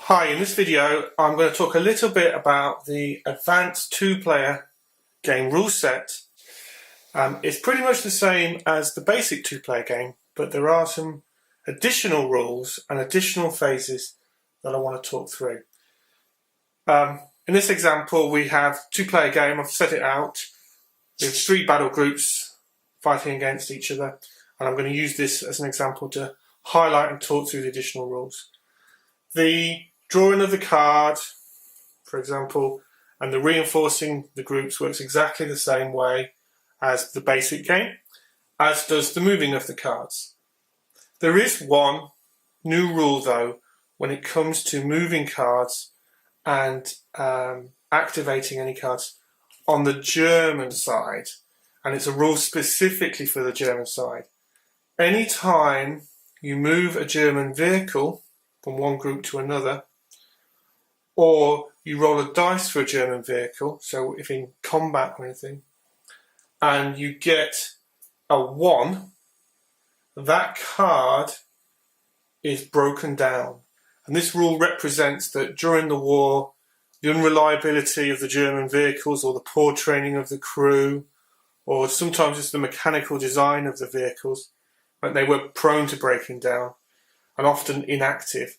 Hi, in this video I'm going to talk a little bit about the advanced two-player game rule set. It's pretty much the same as the basic two-player game, but there are some additional rules and additional phases that I want to talk through. In this example we have two-player game. I've set it out with 3 battle groups fighting against each other, and I'm going to use this as an example to highlight and talk through the additional rules. The drawing of the card, for example, and the reinforcing the groups works exactly the same way as the basic game, as does the moving of the cards. There is one new rule though when it comes to moving cards and activating any cards on the German side, and it's a rule specifically for the German side. Anytime you move a German vehicle from one group to another, or you roll a dice for a German vehicle, so if in combat or anything, and you get a 1, that card is broken down. And this rule represents that during the war, the unreliability of the German vehicles, or the poor training of the crew, or sometimes it's the mechanical design of the vehicles, when they were prone to breaking down and often inactive.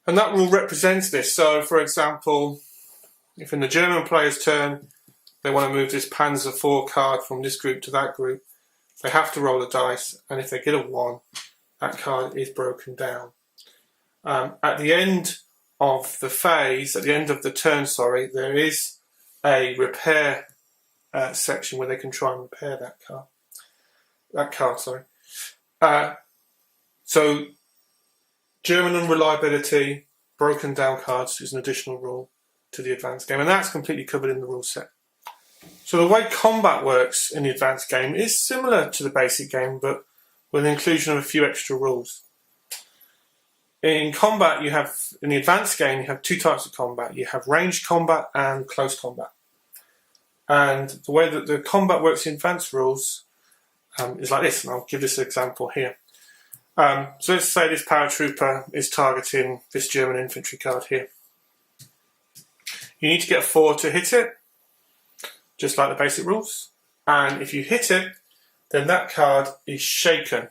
And that rule represents this. So, for example, if in the German player's turn they want to move this Panzer 4 card from this group to that group, they have to roll a dice, and if they get a 1, that card is broken down. At the end of the phase, at the end of the turn, there is a repair section where they can try and repair that card. So German unreliability, broken down cards is an additional rule to the advanced game, and that's completely covered in the rule set. So the way combat works in the advanced game is similar to the basic game, but with the inclusion of a few extra rules. In combat, in the advanced game, you have 2 types of combat. You have ranged combat and close combat. And the way that the combat works in advanced rules is like this, and I'll give this example here. So let's say this paratrooper is targeting this German infantry card here. You need to get a 4 to hit it, just like the basic rules. And if you hit it, then that card is shaken,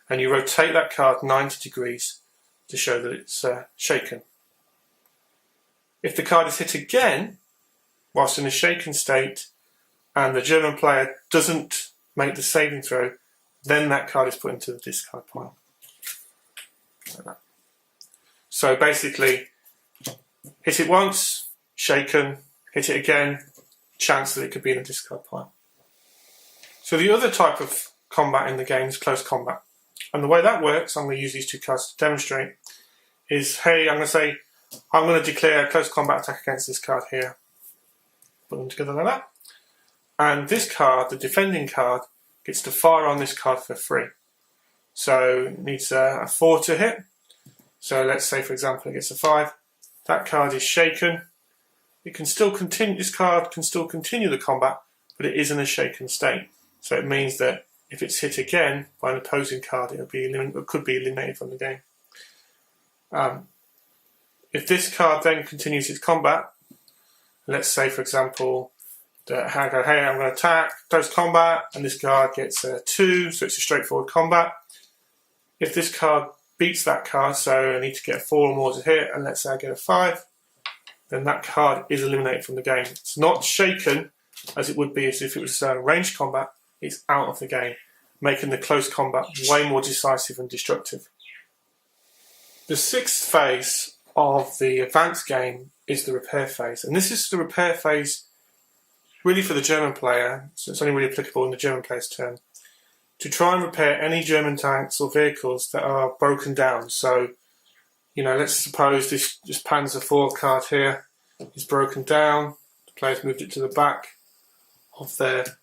and you rotate that card 90 degrees to show that it's shaken. If the card is hit again, whilst in a shaken state, and the German player doesn't make the saving throw, then that card is put into the discard pile. Like that. So basically, hit it once, shaken, hit it again, chance that it could be in a discard pile. So the other type of combat in the game is close combat. And the way that works, I'm going to use these 2 cards to demonstrate, is, hey, I'm going to declare a close combat attack against this card here. Put them together like that. And this card, the defending card, gets to fire on this card for free. So it needs a 4 to hit. So let's say, for example, it gets a 5. That card is shaken. It can still continue. This card can still continue the combat, but it is in a shaken state. So it means that if it's hit again by an opposing card, it could be eliminated from the game. If this card then continues its combat, let's say, for example, that I go, hey, I'm going to attack, close combat, and this card gets a 2, so it's a straightforward combat. If this card beats that card, so I need to get a 4 or more to hit, and let's say I get a 5, then that card is eliminated from the game. It's not shaken as it would be as if it was ranged combat. It's out of the game, making the close combat way more decisive and destructive. The 6th phase of the advanced game is the repair phase, and this is the repair phase really for the German player, so it's only really applicable in the German player's turn, to try and repair any German tanks or vehicles that are broken down. So, let's suppose this Panzer 4 card here is broken down. The player's moved it to the back of their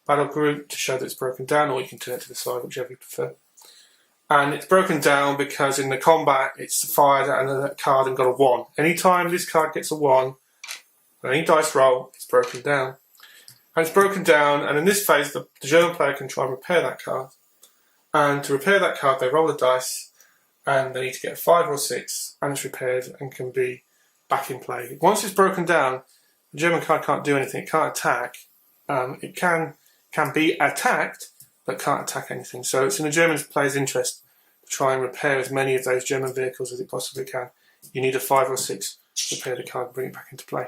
battle group to show that it's broken down, or you can turn it to the side, whichever you prefer. And it's broken down because in the combat it's fired at another card and got a 1. Anytime this card gets a 1, on any dice roll, it's broken down. And it's broken down, and in this phase the German player can try and repair that card. And to repair that card, they roll a dice, and they need to get a 5 or 6, and it's repaired and can be back in play. Once it's broken down, the German card can't do anything. It can't attack. It can be attacked, but can't attack anything. So it's in the German player's interest to try and repair as many of those German vehicles as it possibly can. You need a 5 or 6 to repair the card and bring it back into play.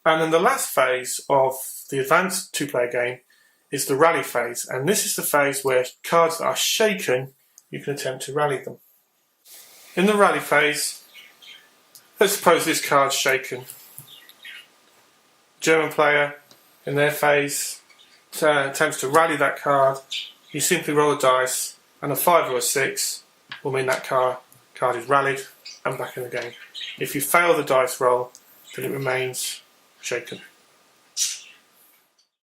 And then the last phase of the advanced two-player game is the rally phase. And this is the phase where cards that are shaken, you can attempt to rally them. In the rally phase, let's suppose this card's shaken. German player, in their phase, attempts to rally that card. You simply roll a dice, and a 5 or a 6 will mean that card is rallied and back in the game. If you fail the dice roll, then it remains shaken.